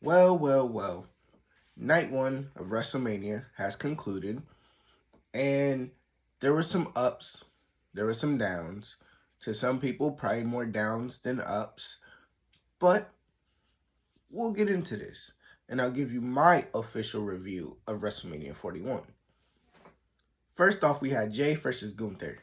Well. Night one of Wrestlemania has concluded, and there were some ups, there were some downs. To some people, probably more downs than ups, but we'll get into this, and I'll give you my official review of WrestleMania 41. First off, we had Jay versus Gunther.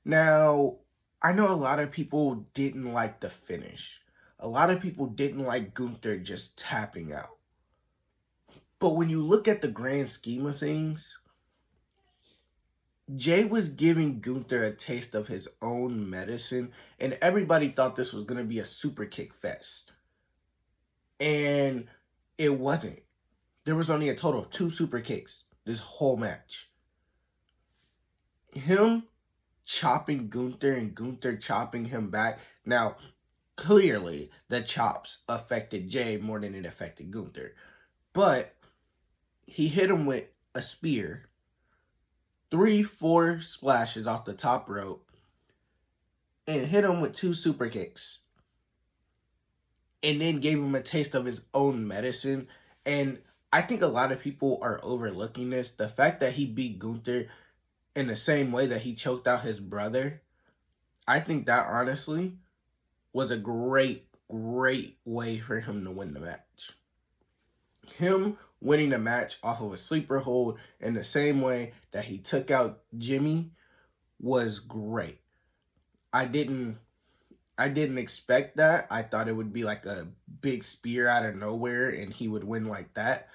Now, I know a lot of people didn't like the finish. A lot of people didn't like Gunther just tapping out. But when you look at the grand scheme of things, Jay was giving Gunther a taste of his own medicine, and everybody thought this was going to be a super kick fest. And it wasn't. There was only a total of 2 super kicks this whole match. Him chopping Gunther and Gunther chopping him back. Now, clearly, the chops affected Jay more than it affected Gunther. But he hit him with a spear, 3-4 splashes off the top rope, and hit him with 2 super kicks. And then gave him a taste of his own medicine. And I think a lot of people are overlooking this. The fact that he beat Gunther in the same way that he choked out his brother, I think that honestly was a great way for him to win the match. Him winning the match off of a sleeper hold in the same way that he took out Jimmy was great. I didn't expect that. I thought it would be like a big spear out of nowhere and he would win like that.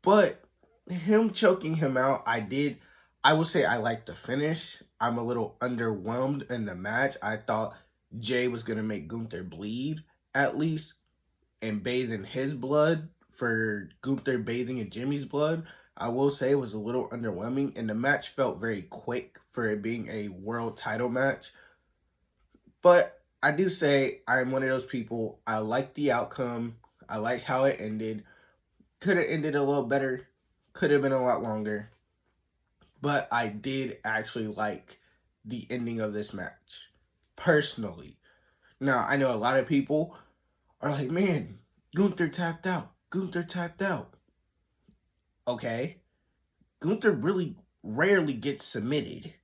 But him choking him out, I would say I liked the finish. I'm a little underwhelmed in the match. I thought Jay was going to make Gunther bleed, at least, and bathe in his blood for Gunther bathing in Jimmy's blood. I will say it was a little underwhelming, and the match felt very quick for it being a world title match. But I do say I'm one of those people. I like the outcome. I like how it ended. Could have ended a little better. Could have been a lot longer. But I did actually like the ending of this match, personally. Now, I know a lot of people are like, man, Gunther tapped out. Gunther tapped out. Okay. Gunther really rarely gets submitted.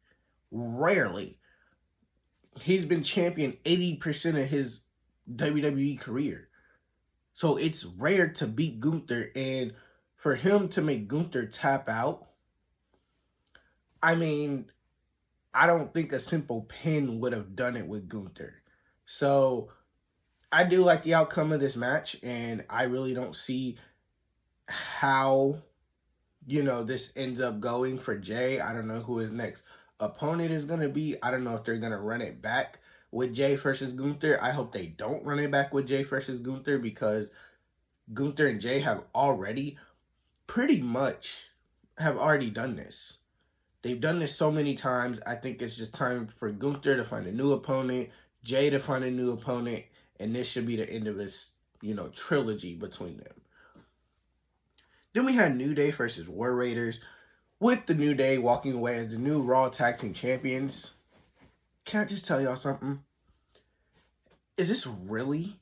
Rarely. He's been champion 80% of his WWE career. So it's rare to beat Gunther, and for him to make Gunther tap out, I mean, I don't think a simple pin would have done it with Gunther. So I do like the outcome of this match, and I really don't see how, this ends up going for Jay. I don't know who his next opponent is going to be. I don't know if they're going to run it back with Jay versus Gunther. I hope they don't run it back with Jay versus Gunther, because Gunther and Jay have already done this. They've done this so many times. I think it's just time for Gunther to find a new opponent, Jay to find a new opponent, and this should be the end of this, trilogy between them. Then we had New Day versus War Raiders, with the New Day walking away as the new Raw Tag Team Champions. Can I just tell y'all something? Is this really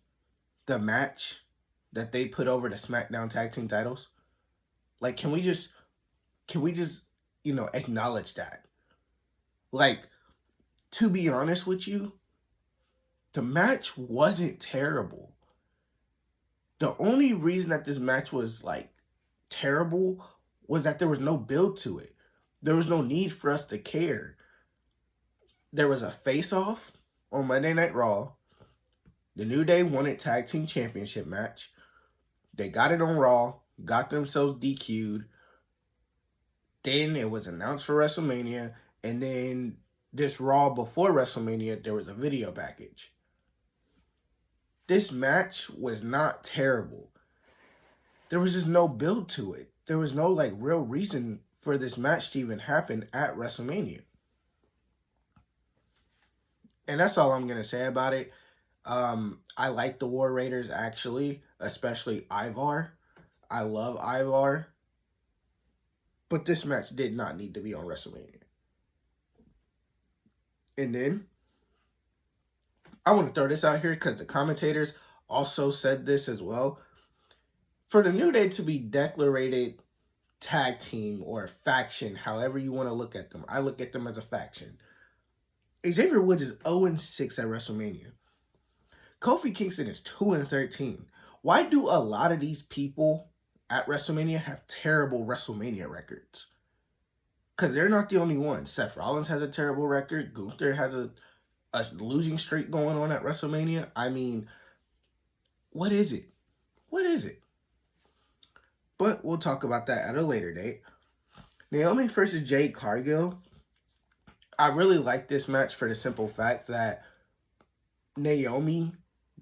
the match that they put over the SmackDown Tag Team titles? Like, can we just acknowledge that? Like, to be honest with you, the match wasn't terrible. The only reason that this match was, terrible was that there was no build to it. There was no need for us to care. There was a face-off on Monday Night Raw. The New Day won a Tag Team Championship match. They got it on Raw, got themselves DQ'd. Then it was announced for WrestleMania, and then this Raw before WrestleMania, there was a video package. This match was not terrible. There was just no build to it. There was no, real reason for this match to even happen at WrestleMania. And that's all I'm going to say about it. I like the War Raiders, actually, especially Ivar. I love Ivar. But this match did not need to be on WrestleMania. And then, I want to throw this out here because the commentators also said this as well. For the New Day to be declared tag team or faction, however you want to look at them, I look at them as a faction. Xavier Woods is 0-6 at WrestleMania. Kofi Kingston is 2-13. Why do a lot of these people at WrestleMania have terrible WrestleMania records? Because they're not the only one. Seth Rollins has a terrible record. Gunther has a losing streak going on at WrestleMania. I mean, what is it? What is it? But we'll talk about that at a later date. Naomi versus Jade Cargill. I really like this match for the simple fact that Naomi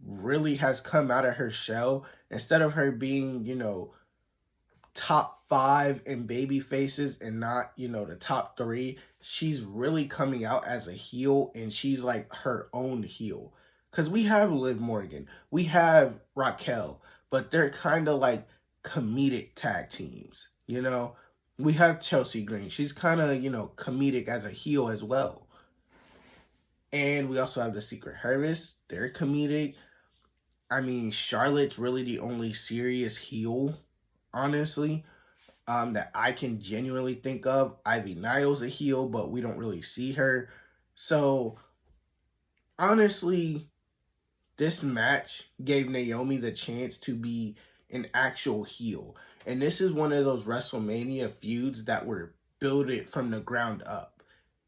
really has come out of her shell. Instead of her being, top 5 in baby faces and not, the top 3, she's really coming out as a heel, and she's like her own heel. Because we have Liv Morgan, we have Raquel, but they're kind of like comedic tag teams, We have Chelsea Green. She's kind of, comedic as a heel as well. And we also have the Secret Harvest. They're comedic. I mean, Charlotte's really the only serious heel, honestly, that I can genuinely think of. Ivy Niles a heel, but we don't really see her. So, honestly, this match gave Naomi the chance to be an actual heel. And this is one of those WrestleMania feuds that were built from the ground up.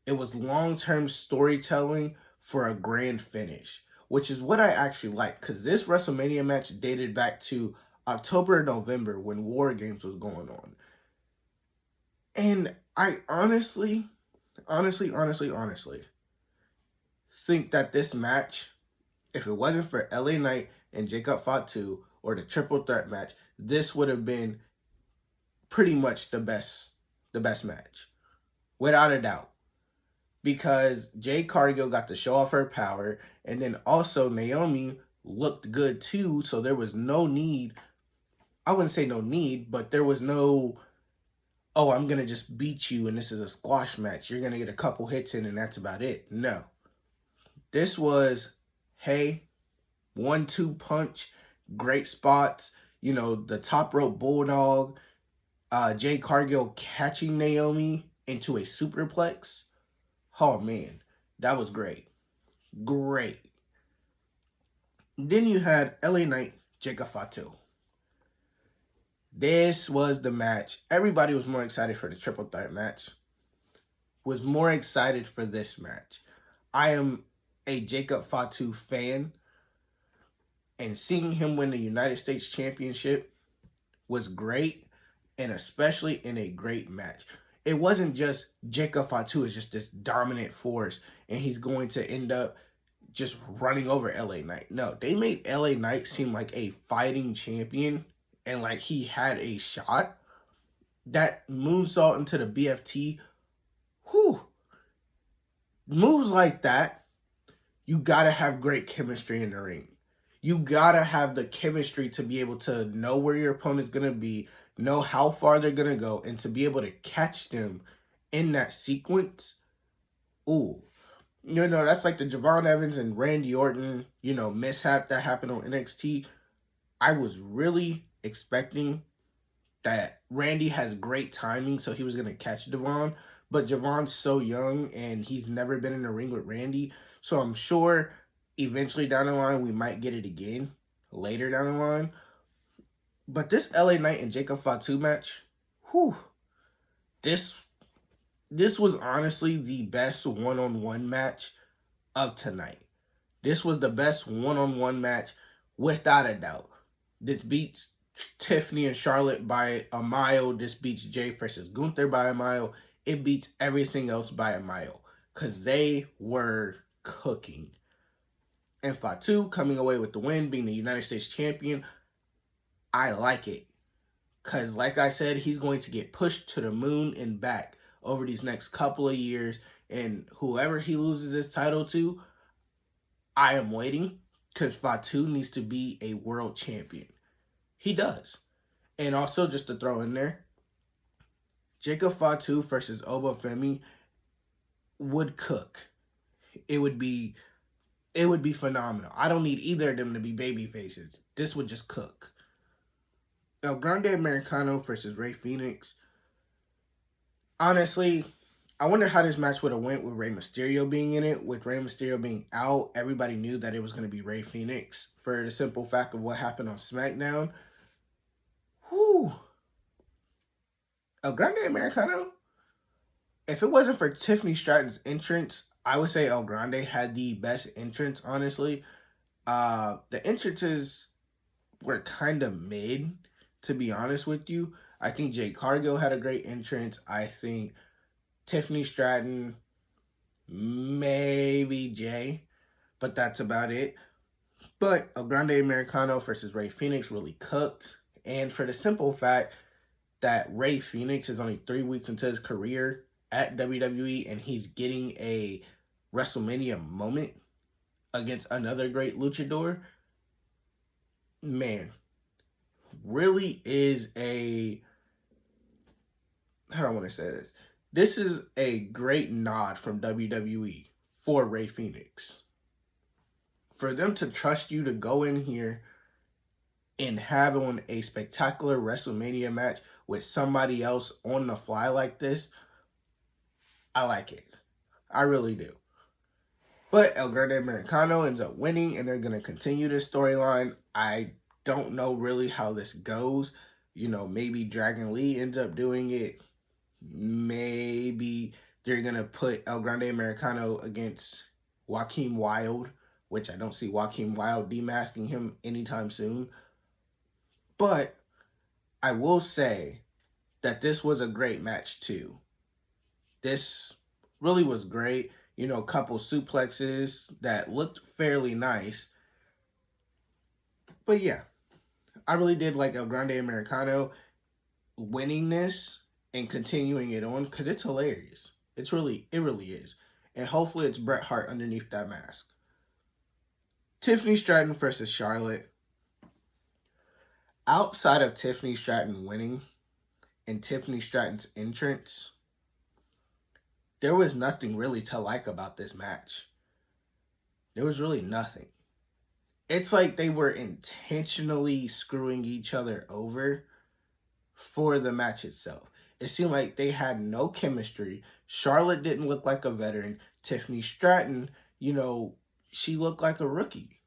It was long-term storytelling for a grand finish, which is what I actually like, because this WrestleMania match dated back to October and November when War Games was going on. And I honestly think that this match, if it wasn't for LA Knight and Jacob Fatu or the triple threat match, this would have been pretty much the best match, without a doubt. Because Jade Cargill got to show off her power, and then also Naomi looked good too, so there was no need, I wouldn't say no need, but there was no, oh, I'm going to just beat you and this is a squash match. You're going to get a couple hits in and that's about it. No. This was, hey, 1-2 punch, great spots, the top rope bulldog, Jade Cargill catching Naomi into a superplex. Oh, man, that was great. Great. Then you had LA Knight, Jacob Fatu. This was the match. Everybody was more excited for the triple threat match. Was more excited for this match. I am a Jacob Fatu fan. And seeing him win the United States Championship was great. And especially in a great match. It wasn't just Jacob Fatu is just this dominant force and he's going to end up just running over LA Knight. No, they made LA Knight seem like a fighting champion and like he had a shot. That moonsault into the BFT, whew. Moves like that, you gotta have great chemistry in the ring. You gotta have the chemistry to be able to know where your opponent's gonna be, know how far they're gonna go, and to be able to catch them in that sequence. Ooh. That's like the Javon Evans and Randy Orton, mishap that happened on NXT. I was really expecting that Randy has great timing, so he was going to catch Javon. But Javon's so young, and he's never been in the ring with Randy. So I'm sure eventually down the line, we might get it again later down the line. But this LA Knight and Jacob Fatu match, whew, this was honestly the best one-on-one match of tonight. This was the best one-on-one match without a doubt. This beats Tiffany and Charlotte by a mile. This beats Jay versus Gunther by a mile. It beats everything else by a mile because they were cooking. And Fatu coming away with the win, being the United States champion, I like it. Because like I said, he's going to get pushed to the moon and back over these next couple of years. And whoever he loses this title to, I am waiting because Fatu needs to be a world champion. He does. And also, just to throw in there, Jacob Fatu versus Obafemi would cook. It would be It would be phenomenal. I don't need either of them to be baby faces. This would just cook. El Grande Americano versus Rey Fenix. Honestly, I wonder how this match would have went with Rey Mysterio being in it. With Rey Mysterio being out, everybody knew that it was going to be Rey Fenix for the simple fact of what happened on SmackDown. Whew. El Grande Americano? If it wasn't for Tiffany Stratton's entrance, I would say El Grande had the best entrance, honestly. The entrances were kind of mid, to be honest with you. I think Jade Cargill had a great entrance. I think Tiffany Stratton, maybe Jay, but that's about it. But El Grande Americano versus Rey Fenix really cooked. And for the simple fact that Rey Fenix is only 3 weeks into his career at WWE and he's getting a WrestleMania moment against another great luchador, man, really is a, how do I want to say this? This is a great nod from WWE for Rey Fenix. For them to trust you to go in here and have on a spectacular WrestleMania match with somebody else on the fly like this, I like it. I really do. But El Grande Americano ends up winning, and they're going to continue this storyline. I don't know really how this goes. You know, maybe Dragon Lee ends up doing it. Maybe they're going to put El Grande Americano against Joaquin Wilde, which I don't see Joaquin Wilde demasking him anytime soon. But I will say that this was a great match too. This really was great. You know, couple suplexes that looked fairly nice. But yeah, I really did like El Grande Americano winning this and continuing it on because it's hilarious. It really is. And hopefully it's Bret Hart underneath that mask. Tiffany Stratton versus Charlotte. Outside of Tiffany Stratton winning and Tiffany Stratton's entrance, there was nothing really to like about this match. There was really nothing. It's like they were intentionally screwing each other over for the match itself. It seemed like they had no chemistry. Charlotte didn't look like a veteran. Tiffany Stratton, you know, she looked like a rookie,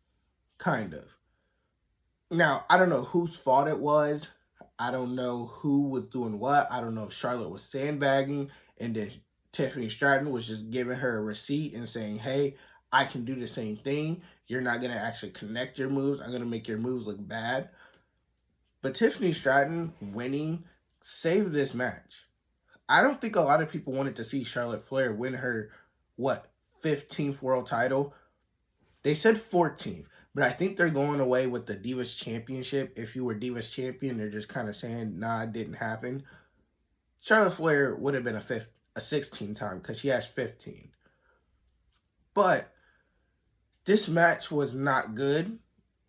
kind of. Now, I don't know whose fault it was. I don't know who was doing what. I don't know if Charlotte was sandbagging and then Tiffany Stratton was just giving her a receipt and saying, hey, I can do the same thing. You're not going to actually connect your moves. I'm going to make your moves look bad. But Tiffany Stratton winning saved this match. I don't think a lot of people wanted to see Charlotte Flair win her, 15th world title? They said 14th, but I think they're going away with the Divas Championship. If you were Divas Champion, they're just kind of saying, nah, it didn't happen. Charlotte Flair would have been a 16 time because she has 15. But this match was not good.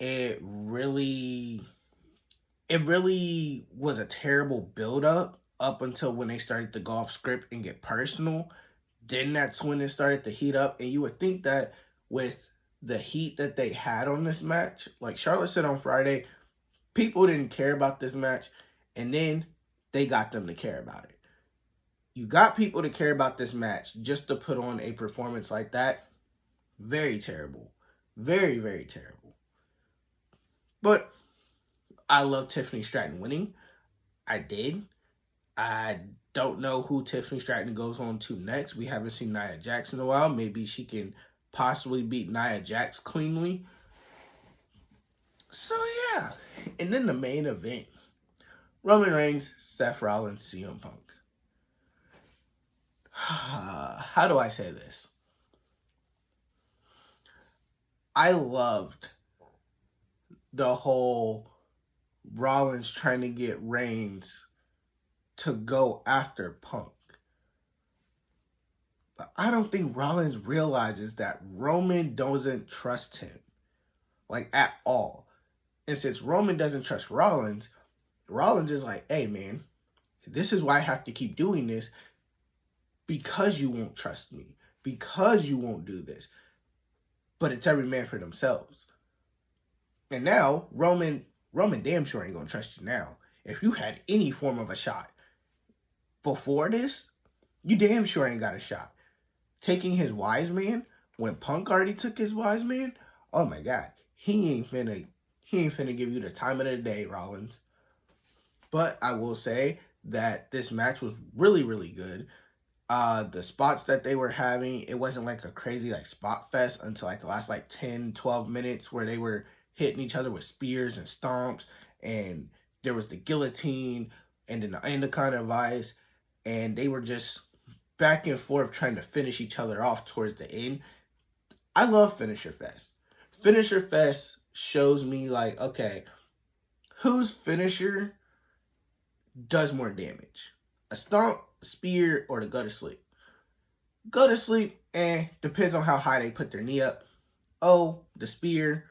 It really was a terrible build-up up until when they started to go off script and get personal. Then that's when it started to heat up. And you would think that with the heat that they had on this match, like Charlotte said on Friday, people didn't care about this match. And then they got them to care about it. You got people to care about this match just to put on a performance like that. Very terrible. Very, very terrible. But I love Tiffany Stratton winning. I did. I don't know who Tiffany Stratton goes on to next. We haven't seen Nia Jax in a while. Maybe she can possibly beat Nia Jax cleanly. So, yeah. And then the main event. Roman Reigns, Seth Rollins, CM Punk. How do I say this? I loved the whole Rollins trying to get Reigns to go after Punk. But I don't think Rollins realizes that Roman doesn't trust him. Like, at all. And since Roman doesn't trust Rollins, Rollins is like, hey, man, this is why I have to keep doing this. Because you won't trust me. Because you won't do this. but it's every man for themselves. And now Roman damn sure ain't gonna trust you now. If you had any form of a shot before this, you damn sure ain't got a shot. Taking his wise man when Punk already took his wise man, oh my god, he ain't finna give you the time of the day, Rollins. But I will say that this match was really, really good. The spots that they were having, it wasn't like a crazy like spot fest until like the last like 10, 12 minutes where they were hitting each other with spears and stomps, and there was the guillotine and then the anaconda vice, and they were just back and forth trying to finish each other off towards the end. I love Finisher Fest. Finisher Fest shows me like, okay, whose finisher does more damage? A stomp, spear, or to go to sleep? Go to sleep, depends on how high they put their knee up. Oh, the spear,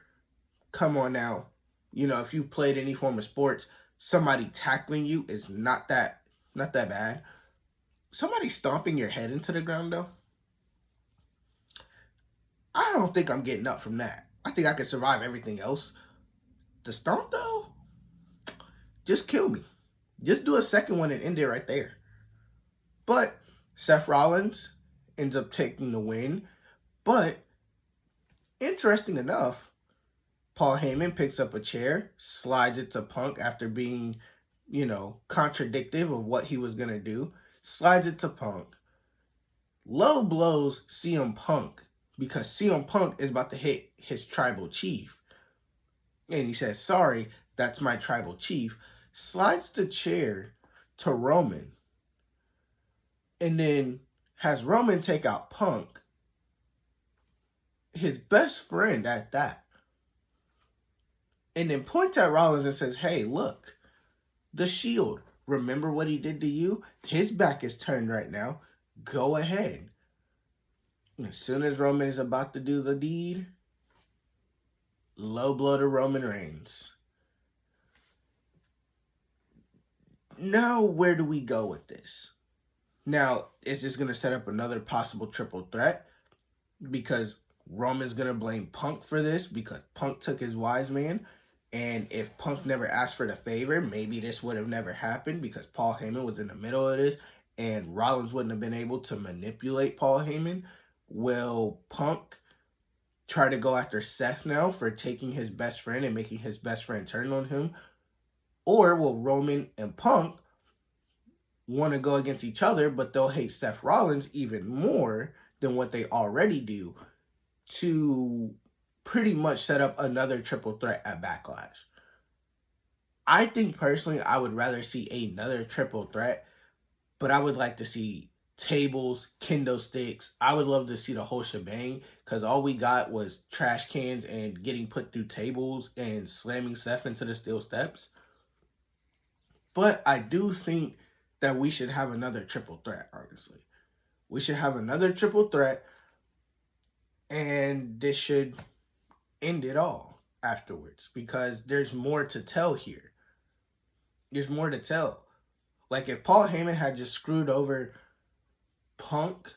come on now. You know, if you've played any form of sports, somebody tackling you is not that bad. Somebody stomping your head into the ground, though, I don't think I'm getting up from that. I think I can survive everything else. The stomp, though, just kill me. Just do a second one and end it right there. But Seth Rollins ends up taking the win. But interesting enough, Paul Heyman picks up a chair, slides it to Punk after being, contradictive of what he was going to do. Slides it to Punk. Low blows CM Punk because CM Punk is about to hit his tribal chief. And he says, sorry, that's my tribal chief. Slides the chair to Roman. And then has Roman take out Punk, his best friend at that. And then points at Rollins and says, hey, look, the Shield. Remember what he did to you? His back is turned right now. Go ahead. As soon as Roman is about to do the deed, low blow to Roman Reigns. Now, where do we go with this? Now, is this going to set up another possible triple threat? Because Roman's going to blame Punk for this because Punk took his wise man. And if Punk never asked for the favor, maybe this would have never happened because Paul Heyman was in the middle of this and Rollins wouldn't have been able to manipulate Paul Heyman. Will Punk try to go after Seth now for taking his best friend and making his best friend turn on him? Or will Roman and Punk want to go against each other, but they'll hate Seth Rollins even more than what they already do to pretty much set up another triple threat at Backlash? I think personally I would rather see another triple threat, but I would like to see tables, kendo sticks. I would love to see the whole shebang because all we got was trash cans and getting put through tables and slamming Seth into the steel steps. But I do think that we should have another triple threat, honestly. We should have another triple threat, and this should end it all afterwards because there's more to tell here. There's more to tell. Like, if Paul Heyman had just screwed over Punk,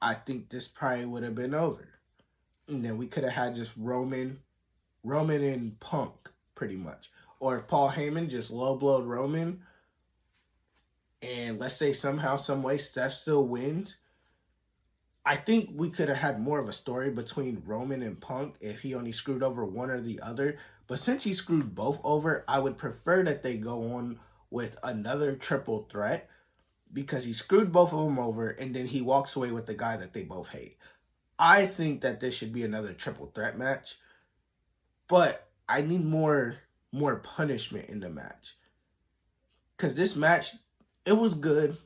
I think this probably would have been over. And then we could have had just Roman and Punk, pretty much. Or if Paul Heyman just low-blowed Roman, and let's say somehow, some way, Steph still wins, I think we could have had more of a story between Roman and Punk if he only screwed over one or the other. But since he screwed both over, I would prefer that they go on with another triple threat because he screwed both of them over and then he walks away with the guy that they both hate. I think that this should be another triple threat match, but I need more punishment in the match. Because this match, it was good,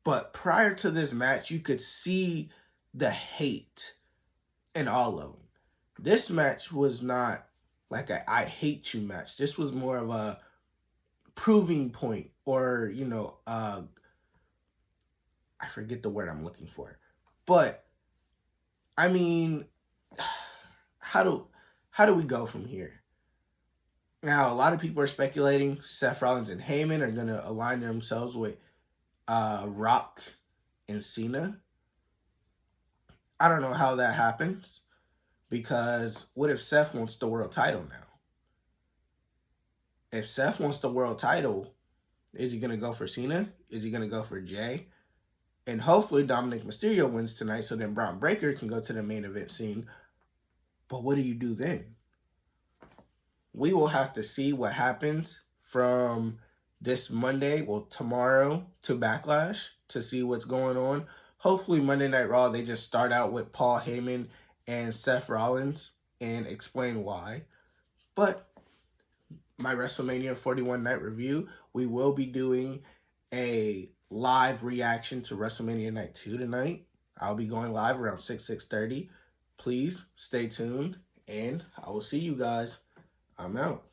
but prior to this match, you could see the hate in all of them. This match was not like a I hate you match. This was more of a proving point, or I forget the word I'm looking for. But I mean, how do we go from here? Now, a lot of people are speculating Seth Rollins and Heyman are going to align themselves with Rock and Cena. I don't know how that happens. Because what if Seth wants the world title now? If Seth wants the world title, is he going to go for Cena? Is he going to go for Jay? And hopefully Dominic Mysterio wins tonight so then Braun Breaker can go to the main event scene. But what do you do then? We will have to see what happens from this Monday, well, tomorrow to Backlash to see what's going on. Hopefully Monday Night Raw, they just start out with Paul Heyman and Seth Rollins and explain why. But my WrestleMania 41 night review, we will be doing a live reaction to WrestleMania Night 2 tonight. I'll be going live around 6:30. Please stay tuned, and I will see you guys. I'm out.